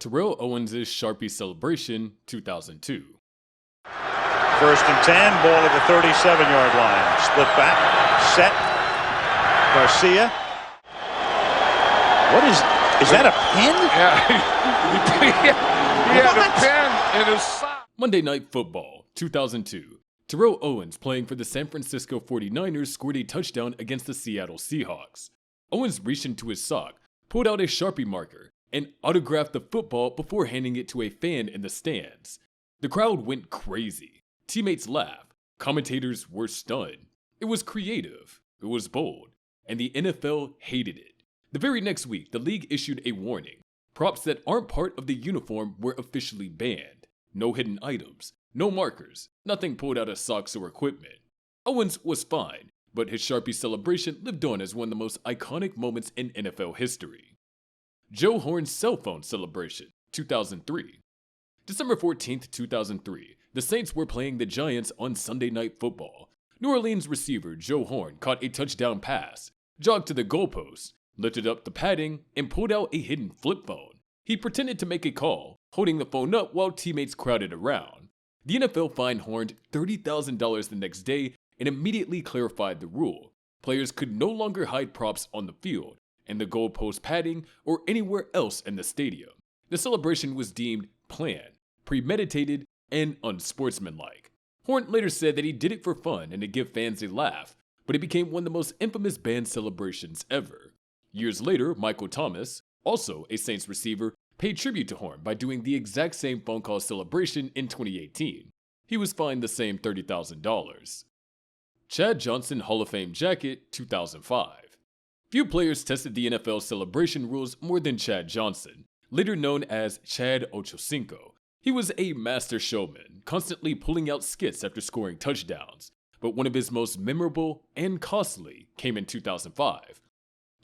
Terrell Owens' Sharpie celebration, 2002. First and 10, ball at the 37-yard line. Split back, set. Garcia. What is that a pen? Yeah, he had a pen in his sock. Monday Night Football, 2002. Terrell Owens, playing for the San Francisco 49ers, scored a touchdown against the Seattle Seahawks. Owens reached into his sock, pulled out a Sharpie marker, and autographed the football before handing it to a fan in the stands. The crowd went crazy. Teammates laughed. Commentators were stunned. It was creative. It was bold. And the NFL hated it. The very next week, the league issued a warning. Props that aren't part of the uniform were officially banned. No hidden items. No markers. Nothing pulled out of socks or equipment. Owens was fine, but his Sharpie celebration lived on as one of the most iconic moments in NFL history. Joe Horn's cell phone celebration, 2003. December 14th, 2003, the Saints were playing the Giants on Sunday Night Football. New Orleans receiver Joe Horn caught a touchdown pass, jogged to the goalpost, lifted up the padding, and pulled out a hidden flip phone. He pretended to make a call, holding the phone up while teammates crowded around. The NFL fined Horn $30,000 the next day and immediately clarified the rule. Players could no longer hide props on the field, in the goalpost padding, or anywhere else in the stadium. The celebration was deemed planned, premeditated, and unsportsmanlike. Horn later said that he did it for fun and to give fans a laugh, but it became one of the most infamous banned celebrations ever. Years later, Michael Thomas, also a Saints receiver, paid tribute to Horn by doing the exact same phone call celebration in 2018. He was fined the same $30,000. Chad Johnson Hall of Fame jacket, 2005. Few players tested the NFL celebration rules more than Chad Johnson, later known as Chad Ochocinco. He was a master showman, constantly pulling out skits after scoring touchdowns, but one of his most memorable and costly came in 2005.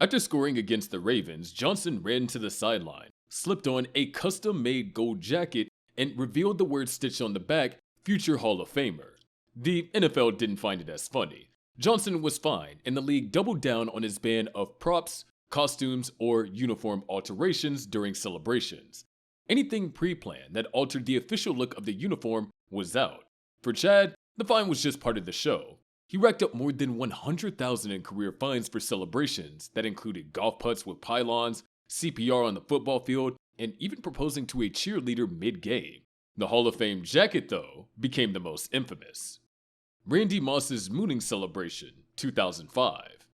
After scoring against the Ravens, Johnson ran to the sideline, slipped on a custom-made gold jacket, and revealed the word stitched on the back, Future Hall of Famer. The NFL didn't find it as funny. Johnson was fined, and the league doubled down on his ban of props, costumes, or uniform alterations during celebrations. Anything pre-planned that altered the official look of the uniform was out. For Chad, the fine was just part of the show. He racked up more than $100,000 in career fines for celebrations that included golf putts with pylons, CPR on the football field, and even proposing to a cheerleader mid-game. The Hall of Fame jacket, though, became the most infamous. Randy Moss's mooning celebration, 2005.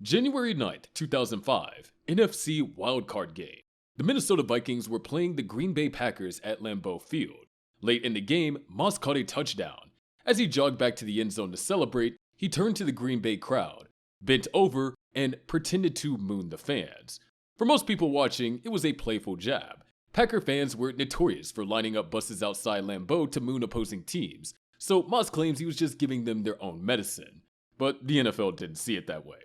January 9th, 2005, NFC wildcard game. The Minnesota Vikings were playing the Green Bay Packers at Lambeau Field. Late in the game, Moss caught a touchdown. As he jogged back to the end zone to celebrate, he turned to the Green Bay crowd, bent over, and pretended to moon the fans. For most people watching, it was a playful jab. Packer fans were notorious for lining up buses outside Lambeau to moon opposing teams, so Moss claims he was just giving them their own medicine. But the NFL didn't see it that way.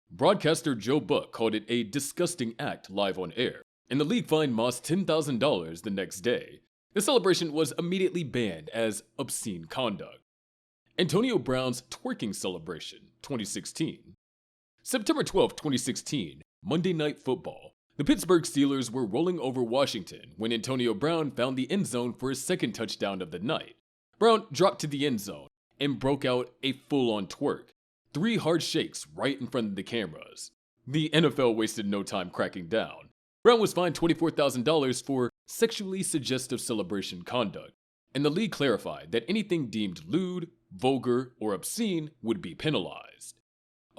Broadcaster Joe Buck called it a disgusting act live on air, and the league fined Moss $10,000 the next day. The celebration was immediately banned as obscene conduct. Antonio Brown's twerking celebration, 2016. September 12, 2016, Monday Night Football. The Pittsburgh Steelers were rolling over Washington when Antonio Brown found the end zone for his second touchdown of the night. Brown dropped to the end zone and broke out a full-on twerk. 3 hard shakes right in front of the cameras. The NFL wasted no time cracking down. Brown was fined $24,000 for sexually suggestive celebration conduct, and the league clarified that anything deemed lewd, vulgar, or obscene would be penalized.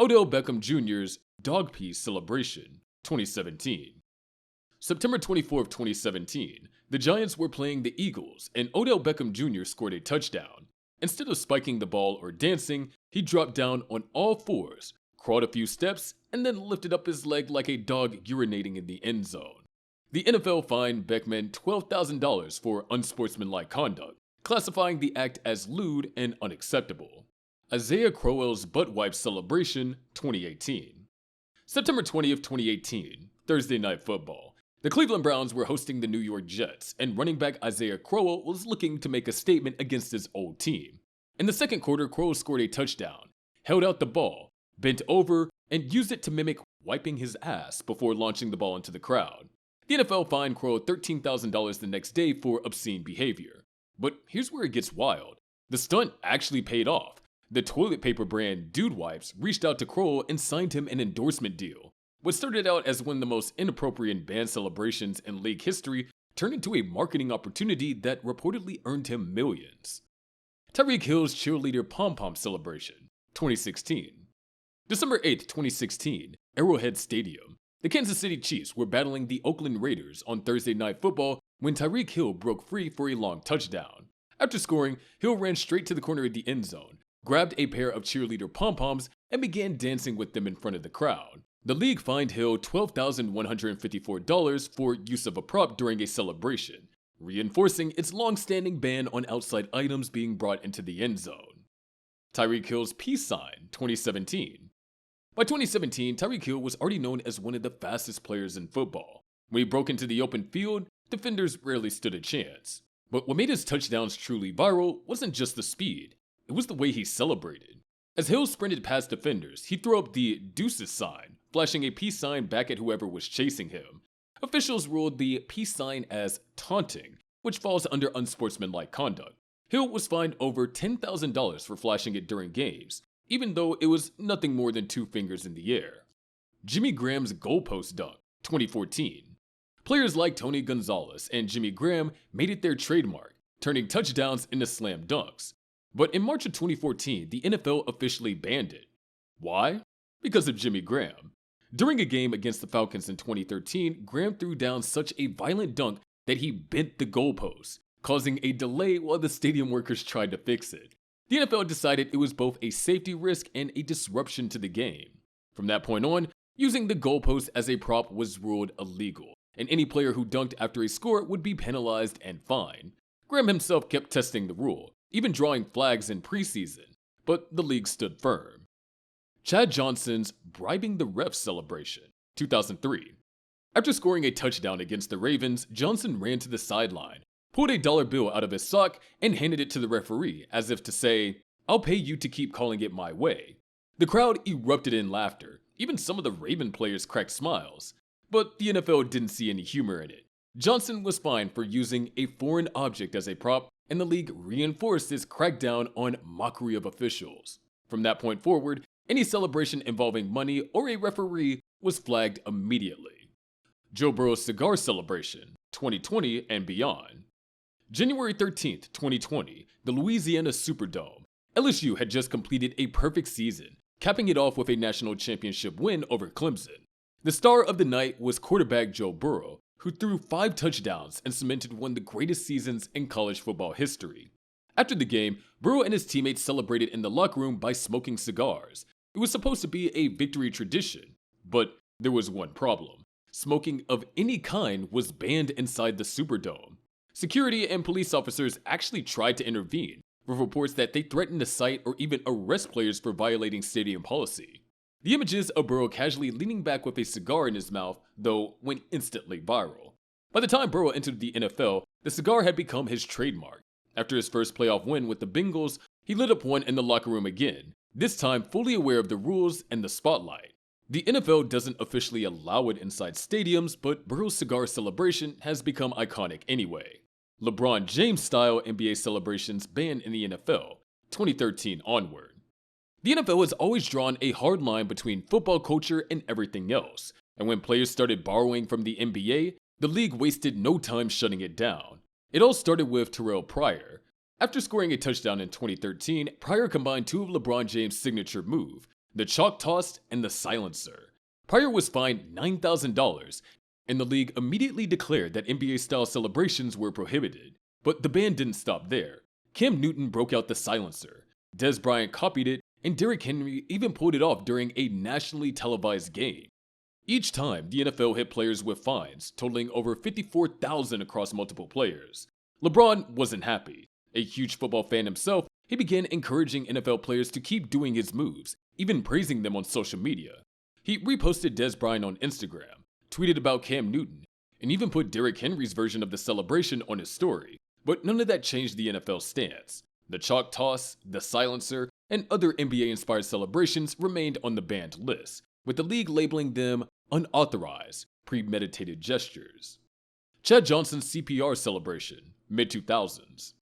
Odell Beckham Jr.'s dog piece celebration, 2017. September 24, 2017, the Giants were playing the Eagles, and Odell Beckham Jr. scored a touchdown. Instead of spiking the ball or dancing, he dropped down on all fours, crawled a few steps, and then lifted up his leg like a dog urinating in the end zone. The NFL fined Beckman $12,000 for unsportsmanlike conduct, classifying the act as lewd and unacceptable. Isaiah Crowell's butt wipe celebration, 2018. September 20th, 2018, Thursday Night Football. The Cleveland Browns were hosting the New York Jets, and running back Isaiah Crowell was looking to make a statement against his old team. In the second quarter, Crowell scored a touchdown, held out the ball, bent over, and used it to mimic wiping his ass before launching the ball into the crowd. The NFL fined Crowell $13,000 the next day for obscene behavior. But here's where it gets wild. The stunt actually paid off. The toilet paper brand Dude Wipes reached out to Crowell and signed him an endorsement deal. What started out as one of the most inappropriate band celebrations in league history turned into a marketing opportunity that reportedly earned him millions. Tyreek Hill's cheerleader pom-pom celebration, 2016. December 8, 2016, Arrowhead Stadium. The Kansas City Chiefs were battling the Oakland Raiders on Thursday Night Football when Tyreek Hill broke free for a long touchdown. After scoring, Hill ran straight to the corner of the end zone, grabbed a pair of cheerleader pom-poms, and began dancing with them in front of the crowd. The league fined Hill $12,154 for use of a prop during a celebration, reinforcing its long-standing ban on outside items being brought into the end zone. Tyreek Hill's peace sign, 2017. By 2017, Tyreek Hill was already known as one of the fastest players in football. When he broke into the open field, defenders rarely stood a chance. But what made his touchdowns truly viral wasn't just the speed, it was the way he celebrated. As Hill sprinted past defenders, he threw up the deuces sign, flashing a peace sign back at whoever was chasing him. Officials ruled the peace sign as taunting, which falls under unsportsmanlike conduct. Hill was fined over $10,000 for flashing it during games, even though it was nothing more than 2 fingers in the air. Jimmy Graham's goalpost dunk, 2014. Players like Tony Gonzalez and Jimmy Graham made it their trademark, turning touchdowns into slam dunks. But in March of 2014, the NFL officially banned it. Why? Because of Jimmy Graham. During a game against the Falcons in 2013, Graham threw down such a violent dunk that he bent the goalpost, causing a delay while the stadium workers tried to fix it. The NFL decided it was both a safety risk and a disruption to the game. From that point on, using the goalpost as a prop was ruled illegal, and any player who dunked after a score would be penalized and fined. Graham himself kept testing the rule, even drawing flags in preseason, but the league stood firm. Chad Johnson's bribing the refs celebration, 2003. After scoring a touchdown against the Ravens, Johnson ran to the sideline, pulled a dollar bill out of his sock, and handed it to the referee as if to say, "I'll pay you to keep calling it my way." The crowd erupted in laughter. Even some of the Raven players cracked smiles. But the NFL didn't see any humor in it. Johnson was fined for using a foreign object as a prop, and the league reinforced its crackdown on mockery of officials. From that point forward, any celebration involving money or a referee was flagged immediately. Joe Burrow's cigar celebration, 2020 and beyond. January 13th, 2020, the Louisiana Superdome. LSU had just completed a perfect season, capping it off with a national championship win over Clemson. The star of the night was quarterback Joe Burrow, who threw 5 touchdowns and cemented one of the greatest seasons in college football history. After the game, Burrow and his teammates celebrated in the locker room by smoking cigars. It was supposed to be a victory tradition, but there was one problem. Smoking of any kind was banned inside the Superdome. Security and police officers actually tried to intervene, with reports that they threatened to cite or even arrest players for violating stadium policy. The images of Burrow casually leaning back with a cigar in his mouth, though, went instantly viral. By the time Burrow entered the NFL, the cigar had become his trademark. After his first playoff win with the Bengals, he lit up one in the locker room again, this time fully aware of the rules and the spotlight. The NFL doesn't officially allow it inside stadiums, but Burrow's cigar celebration has become iconic anyway. LeBron James-style NBA celebrations banned in the NFL, 2013 onward. The NFL has always drawn a hard line between football culture and everything else, and when players started borrowing from the NBA, the league wasted no time shutting it down. It all started with Terrell Pryor. After scoring a touchdown in 2013, Pryor combined 2 of LeBron James' signature moves, the chalk toss and the silencer. Pryor was fined $9,000, and the league immediately declared that NBA-style celebrations were prohibited. But the ban didn't stop there. Cam Newton broke out the silencer, Dez Bryant copied it, and Derrick Henry even pulled it off during a nationally televised game. Each time, the NFL hit players with fines, totaling over $54,000 across multiple players. LeBron wasn't happy. A huge football fan himself, he began encouraging NFL players to keep doing his moves, even praising them on social media. He reposted Dez Bryant on Instagram, tweeted about Cam Newton, and even put Derrick Henry's version of the celebration on his story. But none of that changed the NFL's stance. The chalk toss, the silencer, and other NBA-inspired celebrations remained on the banned list, with the league labeling them unauthorized, premeditated gestures. Chad Johnson's CPR celebration, mid-2000s.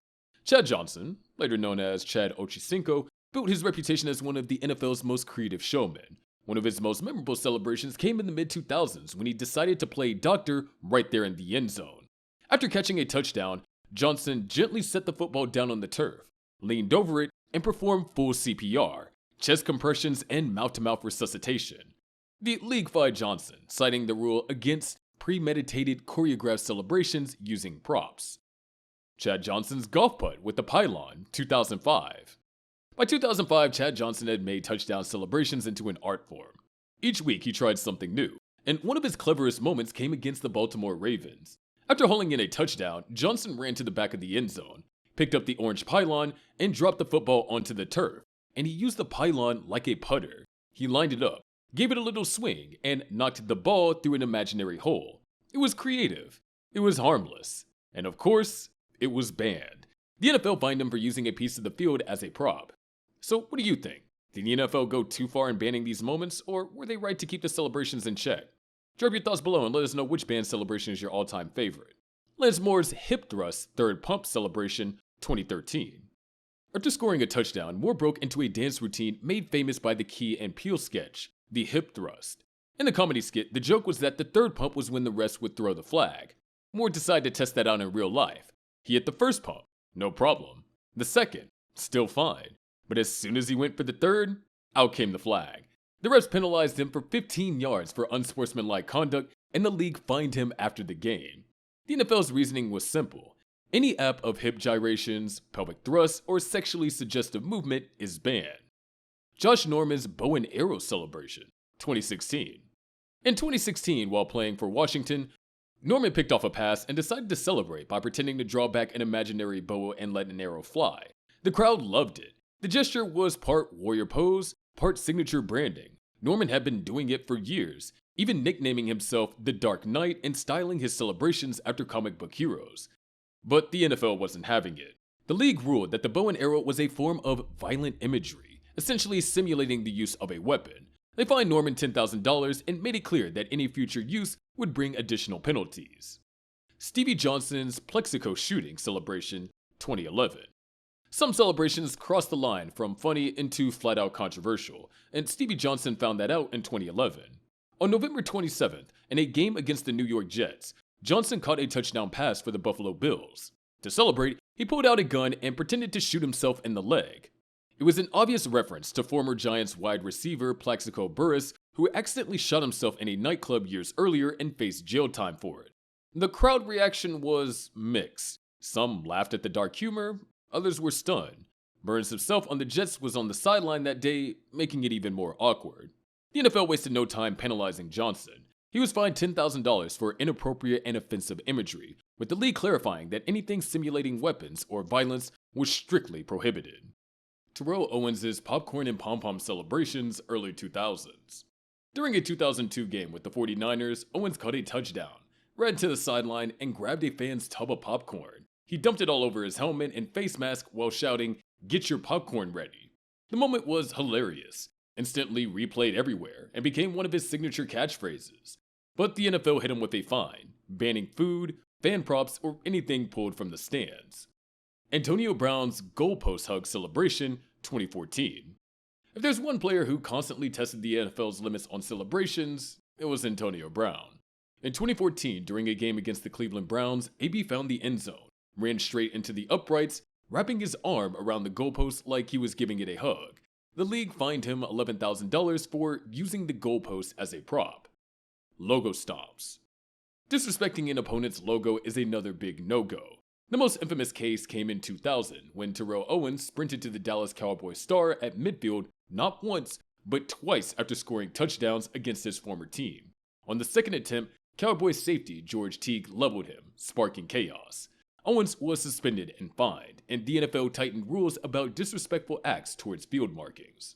Chad Johnson, later known as Chad Ochocinco, built his reputation as one of the NFL's most creative showmen. One of his most memorable celebrations came in the mid-2000s when he decided to play doctor right there in the end zone. After catching a touchdown, Johnson gently set the football down on the turf, leaned over it, and performed full CPR, chest compressions, and mouth-to-mouth resuscitation. The league fined Johnson, citing the rule against premeditated choreographed celebrations using props. Chad Johnson's golf putt with the pylon, 2005. By 2005, Chad Johnson had made touchdown celebrations into an art form. Each week he tried something new, and one of his cleverest moments came against the Baltimore Ravens. After hauling in a touchdown, Johnson ran to the back of the end zone, picked up the orange pylon, and dropped the football onto the turf, and he used the pylon like a putter. He lined it up, gave it a little swing, and knocked the ball through an imaginary hole. It was creative, it was harmless, and of course, it was banned. The NFL fined him for using a piece of the field as a prop. So what do you think? Did the NFL go too far in banning these moments, or were they right to keep the celebrations in check? Drop your thoughts below and let us know which band celebration is your all-time favorite. Lance Moore's hip thrust third pump celebration, 2013. After scoring a touchdown, Moore broke into a dance routine made famous by the Key and Peele sketch, the hip thrust. In the comedy skit, the joke was that the third pump was when the refs would throw the flag. Moore decided to test that out in real life. He hit the first pump, no problem. The second, still fine. But as soon as he went for the third, out came the flag. The refs penalized him for 15 yards for unsportsmanlike conduct, and the league fined him after the game. The NFL's reasoning was simple. Any app of hip gyrations, pelvic thrusts, or sexually suggestive movement is banned. Josh Norman's bow and arrow celebration, 2016. In 2016, while playing for Washington, Norman picked off a pass and decided to celebrate by pretending to draw back an imaginary bow and let an arrow fly. The crowd loved it. The gesture was part warrior pose, part signature branding. Norman had been doing it for years, even nicknaming himself the Dark Knight and styling his celebrations after comic book heroes. But the NFL wasn't having it. The league ruled that the bow and arrow was a form of violent imagery, essentially simulating the use of a weapon. They fined Norman $10,000 and made it clear that any future use would bring additional penalties. Stevie Johnson's Plexico shooting celebration, 2011. Some celebrations crossed the line from funny into flat-out controversial, and Stevie Johnson found that out in 2011. On November 27th, in a game against the New York Jets, Johnson caught a touchdown pass for the Buffalo Bills. To celebrate, he pulled out a gun and pretended to shoot himself in the leg. It was an obvious reference to former Giants wide receiver Plaxico Burress, who accidentally shot himself in a nightclub years earlier and faced jail time for it. The crowd reaction was mixed. Some laughed at the dark humor, others were stunned. Burns himself on the Jets was on the sideline that day, making it even more awkward. The NFL wasted no time penalizing Johnson. He was fined $10,000 for inappropriate and offensive imagery, with the league clarifying that anything simulating weapons or violence was strictly prohibited. Terrell Owens' popcorn and pom-pom celebrations early 2000s. During a 2002 game with the 49ers, Owens caught a touchdown, ran to the sideline, and grabbed a fan's tub of popcorn. He dumped it all over his helmet and face mask while shouting, "Get your popcorn ready." The moment was hilarious, instantly replayed everywhere, and became one of his signature catchphrases. But the NFL hit him with a fine, banning food, fan props, or anything pulled from the stands. Antonio Brown's goalpost hug celebration, 2014. If there's one player who constantly tested the NFL's limits on celebrations, it was Antonio Brown. In 2014, during a game against the Cleveland Browns, AB found the end zone, ran straight into the uprights, wrapping his arm around the goalpost like he was giving it a hug. The league fined him $11,000 for using the goalpost as a prop. Logo stomps. Disrespecting an opponent's logo is another big no-go. The most infamous case came in 2000 when Terrell Owens sprinted to the Dallas Cowboys star at midfield not once, but twice after scoring touchdowns against his former team. On the second attempt, Cowboys safety George Teague leveled him, sparking chaos. Owens was suspended and fined, and the NFL tightened rules about disrespectful acts towards field markings.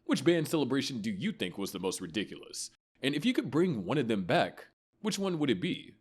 Which band celebration do you think was the most ridiculous? And if you could bring one of them back, which one would it be?